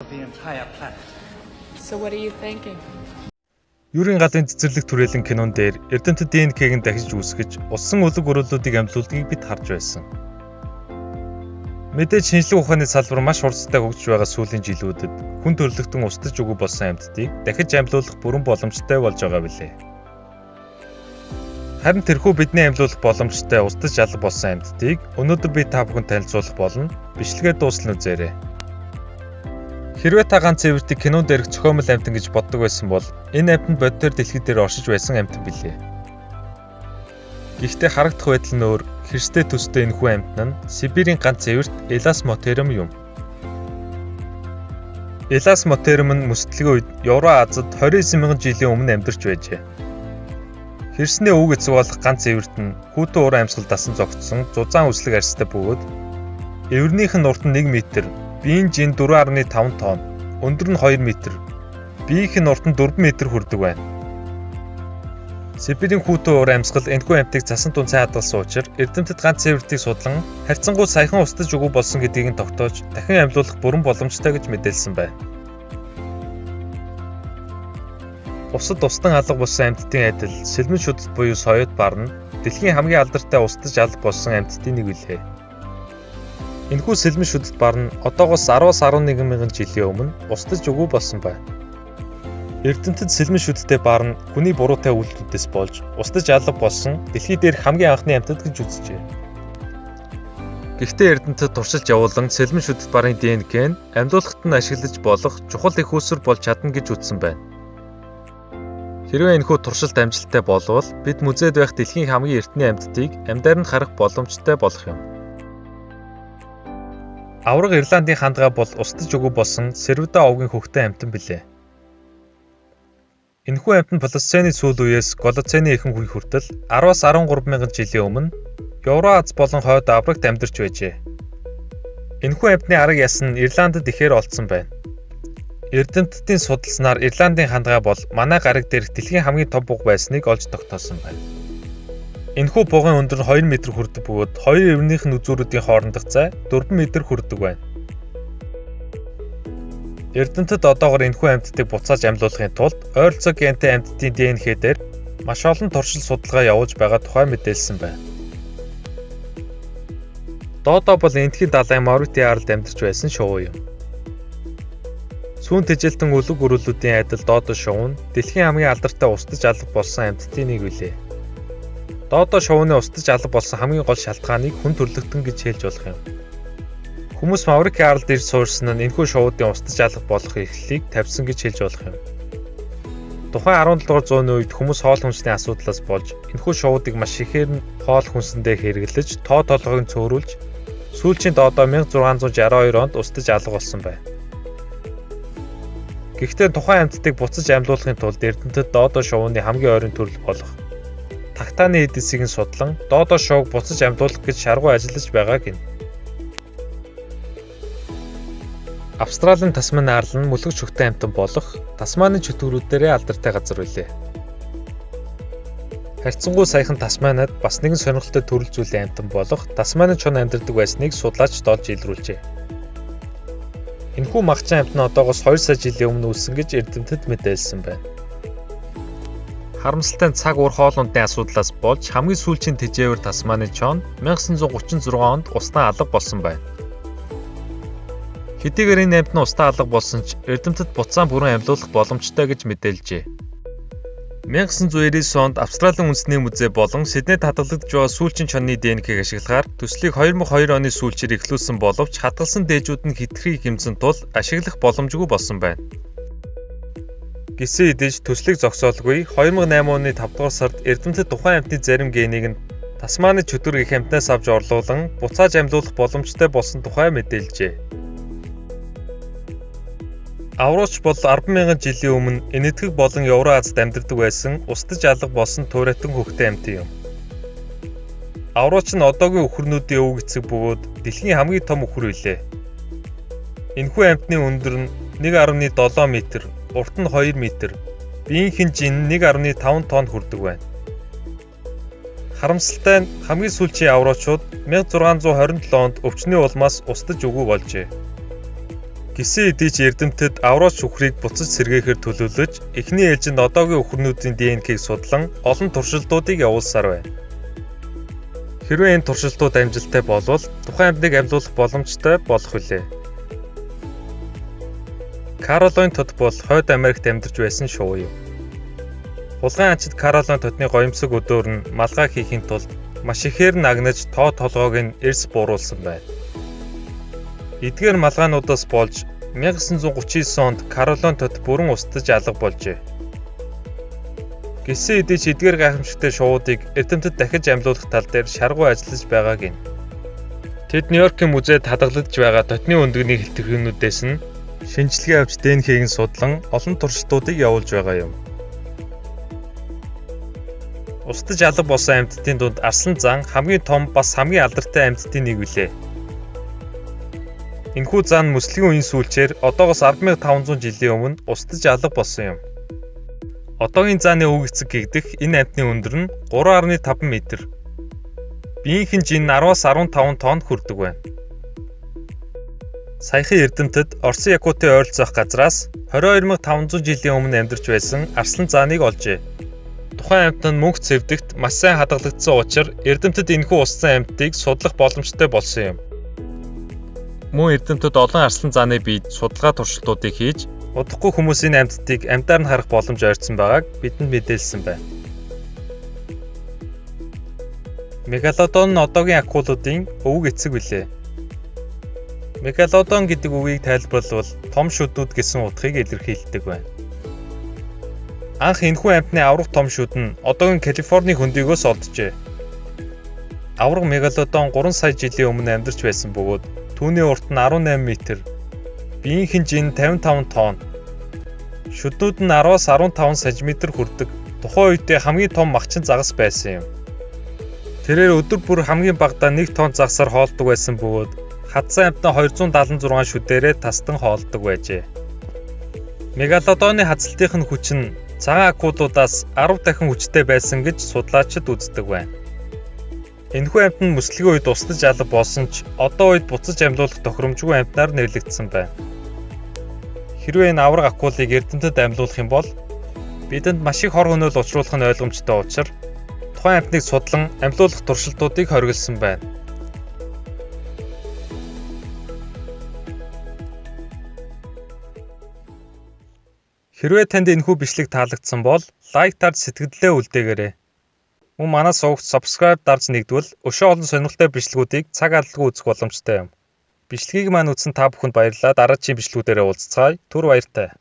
of the entire planet. So what are you thinking? Юурийн галын цэцэрлэг түрээлэн кинон дээр Эрдэмтэд ДНК-г нь дахиж үүсгэж улсын улаг уруулуудыг амьдлуулдгийг бид харж байсан. Мэдээж шинжлэх ухааны салбар маш хурцтай хөгжиж байгаа сүүлийн жилүүдэд хүн төрөлхтөн устдаж өгөө болсон амьтдыг дахиж амьдлуулах бүрэн боломжтой болж байгаа билээ. Харин тэрхүү бидний амьдлуулах боломжтой устдаж алга болсон амьтдыг өнөөдөр би та бүхэнд танилцуулах болно. Бичлэгээ дуусна үзээрэй. Хэрвээ та ганц цэвэртийг кинон дээрх цохиомол амьтан гэж боддог байсан бол энэ амьтанд боддоор дэлхий дээр оршиж байсан амьтан билээ. Гэхдээ харагдах байдал нь өөр, хэрстэй төстэй энэхүү амьтан нь Сибирийн ганц цэвэрт Эласмотерум юм. Эласмотерум нь мөсдлөгийн үед Евроазад 29 мянган жилийн өмнө амьдарч байжээ. Хэрснээ өвөг эцэг болох ганц цэвэрт нь хүүтэн уур амьсгал дасан зогтсон зузаан үслэг арьстай бөгөөд эврнийх нь урт нь 1 м, биеийн жин 4.5 тонн, өндөр нь 2 м, биеийнх нь урт нь 4 м хүрдэг байна. Сибирийн хүүтэн уур амьсгал энэхүү амьтыг цасан тунцай хадгалсан учраас Эрдэмтэд ганц цэвэртийг судлан харьцангуй саяхан устдаж өгөө болсон гэдгийг нь тогтоож дахин амьдлуулах бүрэн боломжтой гэж мэдээлсэн байна. Усад устдан алга болсон амьтдын адил сэлмэн шүдэд буюу соёот бар нь дэлхийн хамгийн алдартай устдаж алга болсон амьтдын нэг билээ. Энэхүү сэлмэн шүдэд бар нь одоогоос 10-11 мянган жилийн өмнө устдаж өгөө болсон байна. Эрдэмтэд сэлмэн шүдтэй бар нь хүний буруутай үйлдэлээс болж устдаж алга болсон дэлхий дээр хамгийн анхны амьтад гэж үзжээ. Гэхдээ Эрдэмтэд туршилж явуулан сэлмэн шүдэд барын ДНК нь амьдлуулахад нь ашиглаж болох чухал их үүсвэр болж чадна гэж үзсэн байна. Хэрвээ энэхүү туршилт амжилттай болвол бид музейд байх дэлхийн хамгийн эртний амьтдыг амьдаар нь харах боломжтой болох юм. Авраг Ирландын хандгай бол устдаж өгөө болсон Сервида овгийн хөхтөн амьтан билээ. Энэхүү амьтан Плейстоцены сүүл үеэс Голоцены эхэн үе хүртэл 10-13 мянган жилийн өмнө Евроаз болон хойд Африкт амьдарч байжээ. Энэхүү амьтны арга ясан нь Ирландд ихээр олдсон байна. Эрдэмтдийн судалснаар Ирландын хандгай бол манай гариг дээрх дэлхийн хамгийн том буг байсныг олж тогтоосон байна. Энэхүү бугын өндөр нь 2 м хүрдэг бөгөөд хоёр эврнийх нь үзүүрүүдийн хоорондох зай 4 м хүрдэг байна. Эрдэмтэд одоогоор энэхүү амьтдыг буцааж амьдлуулахын тулд ойролцоо гентэй амьтдын ДНК дээр маш олон туршил судалгаа явуулж байгаа тухай мэдээлсэн байна. Додо бол энэтхэгт далайн Мауритийн аралд амьдарч байсан шувуу юм. Сүүн тэжээлтэн үлэг өрөөлүүдийн адил Додо шувуу нь дэлхийн хамгийн алдартай устдаж алга болсон амьтдын нэг билээ. Додо шувууны устдаж алга болсон хамгийн гол шалтгааныг хүн төрөлхтөн гэж хэлж болох юм. Хүмүүс Мауритийн аралд ирж суурьсан нь энэхүү шувуудын устдаж алга болох эрхлэлийг тавьсан гэж хэлж болох юм. Тухайн 17 дугаар зууны үед хүмүүс хоол хүнсний асуудлаас болж энэхүү шувуудыг маш ихээр нь хоол хүнсэндээ хэрэглэж, тоо толгойг цөөрүүлж, сүүлчийн Додо 1662 онд устдаж алга болсон байна. Гэхдээ тухайн амьтдыг буцаж амьдлуулахын тулд Эрдэмтэд Додо шувууны хамгийн ойрын төрөл болох Тахтаны эдисийг нь судлан Додо шувууг буцаж амьдлуулах гэж шаргуу ажиллаж байгааг гэнэ. Австралийн Тасманы арал нь мөлөг шүхтэй амьтан болох Тасманы чөтгөрүүдээрээ алдартай газар билээ. Харьцангуй саяхан Тасманид бас нэгэн сонирхолтой төрөл зүйлийн амьтан болох Тасманы чон амьдардаг байсныг судлаач долж илрүүлжээ. Энэхүү магчин амьтан одоогоос 2 сая жилийн өмнө үүссэн гэж Эрдэмтэд мэдээлсэн байна. Харамсалтай нь цаг ур хоолундын асуудлаас болж хамгийн сүүлчийн тэжээвэр Тасманы чон 1936 онд устдаа алга болсон байна. Хэдийгээр энэ амьтан устдаа алга болсон ч Эрдэмтэд буцаан бүрэн амьдлуулах боломжтой гэж мэдээлжээ. 1999 онд Австралийн үндэсний музей болон Сиднейд хадгалагдж байгаа сүүлчийн чонны ДНК-г ашиглахаар төслийг 2002 оны сүүлчээр эхлүүлсэн боловч хадгалсан дээжүүд нь хэтэрхий хэмжсэн тул ашиглах боломжгүй болсон байна. Гисэн эдэж төслийг зогсоолгүй 2008 оны 5 дугаар сард Эрдэмтэд тухайн амьтны зарим генийг нь Тасманы чөтгөр гэх амьтнаас авч орлуулан буцааж амьдлуулах боломжтой болсон тухай мэдээлжээ. Аврууч бол 10,000 жилийн өмнө энэтхэг болон Евроазад амьдардаг байсан устдаж алга болсон туурайтан хөхтөн амьтан юм. Аврууч нь одоогийн үхрнүүдийн өвөг эцэг бөгөөд дэлхийн хамгийн том үхэр билээ. Энэхүү амьтны өндөр нь 1.7 м, урт нь 2 м, биеийнх нь жин 1.5 тонн хүрдэг байна. Харамсалтай нь хамгийн сүүлийн авруучууд 1627 онд өвчнөө улмаас устдаж өгөө болжээ. Гисэн эдий ч эрдэмтэд аврал шүхрийг буцаж сэргээхээр төлөвлөж, эхний ээлжинд одоогийн өхөрнүүдийн ДНХ-г судлан олон туршилтуудыг явуулсаар байна. Хэрвээ энэ туршилтууд амжилттай болвол тухайн амьтныг амьлуулах боломжтой болох билээ. Каролайн тод бол Хойд Америкт амьдарч байсан шувуу юм. Хулгайн анчид Каролайн тодны гоёмсог өдөөр нь малгай хийхин тулд маш ихээр нагнаж тоо толгойг нь эрс бууруулсан байна. Эдгээр малгайнуудаас болж 1939 онд Каролайн тод бүрэн устдаж алга болжээ. Гисэн эдий ч эдгээр гайхамшигтай шувуудыг эрдэмтэд дахиж амьлуулах тал дээр шаргуу ажиллаж байгааг нь. Тэд Нью-Йоркийн музейд хадгалагдж байгаа дотны өндөгний хэлтэрхүүнүүдээс нь шинжилгээ авч ДНХ-г нь судлан олон туршилтуудыг явуулж байгаа юм. Устдаж алга болсон амьтдын дунд арслан зан хамгийн том бас хамгийн алдартай амьтдын нэг билээ. Энэхүү зан мөслөгийн үеийн сүүлчээр одоогоос 10,500 жилийн өмнө устдаж алга болсон юм. Одоогийн зааны өв эцэг гэгдэх энэ амьтны өндөр нь 3.5 м. Биеийн хэмжээ нь 10-аас 15 тонн хүрдэг байна. Саяхан эрдэмтэд Оросын Якутын ойролцоох газраас 22,500 жилийн өмнө амьдарч байсан арслан зааныг олжээ. Тухайн амьтан мөнх цэвдэгт маш сайн хадгалагдсан учраас эрдэмтэд энэхүү устсан амьтдыг судлах боломжтой болсон юм. Мөн эрдэмтэд олон арслан зааны биед судалгаа туршилтуудыг хийж, удахгүй хүмүүсийн амьтдыг амьдаар нь харах боломж ойрхон байгааг бидэнд мэдээлсэн байна. Мегалодон нь одоогийн акулуудын өвөг эцэг билээ. Мегалодон гэдэг үгийг тайлбарлавал том шүднүүд гэсэн утгыг илэрхийлдэг байна. Анх энэхүү амьтны аврах том шүд нь одоогийн Калифорни хөндийгөөс олджээ. Аврах мегалодон 3 сая жилийн өмнө амьдарч байсан бөгөөд түүний урт нь 18 м, биеийн хэмжээ нь 55 тонн. Шүднүүд нь 10-аас 15 см хүрдэг. Тухайн үедээ хамгийн том махчин загас байсан юм. Тэрээр өдөр бүр хамгийн багадаа 1 тонн загсаар хоолдог байсан бөгөөд хадсан амьтан 276 шүдээрээ тасдан хоолдог байжээ. Мегалодоны хазалтын хүч нь цагаан акулуудаас 10 дахин хүчтэй байсан гэж судлаачид үздэг байна. Энэхүү амьтан нь мөслөгийн үед устдаж алга болсон ч одоо үед буцаж амьлуулах тохиромжгүй амьтнаар нэрлэгдсэн байна. Хэрвээ энэ авраг акулыг эрдэмтэд амьлуулах юм бол бидэнд маш их хор хөнөөл учруулах нь ойлгомжтой учраас тухайн амьтныг судлан амьлуулах туршилтуудыг хориглосон байна. Хэрвээ танд энэхүү бичлэг таалагдсан бол лайк дарж сэтгэлдээ үлдээгээрэй. Мөн манай сувагт subscribe дарж нэгдвэл өшөө олон сонирхолтой бичлэгүүдийг цаг алдалгүй үзэх боломжтой юм. Бичлэгийг маань үзсэн та бүхэнд баярлалаа. Дараагийн бичлэгүүдээр уулзцаая. Түр баяртай.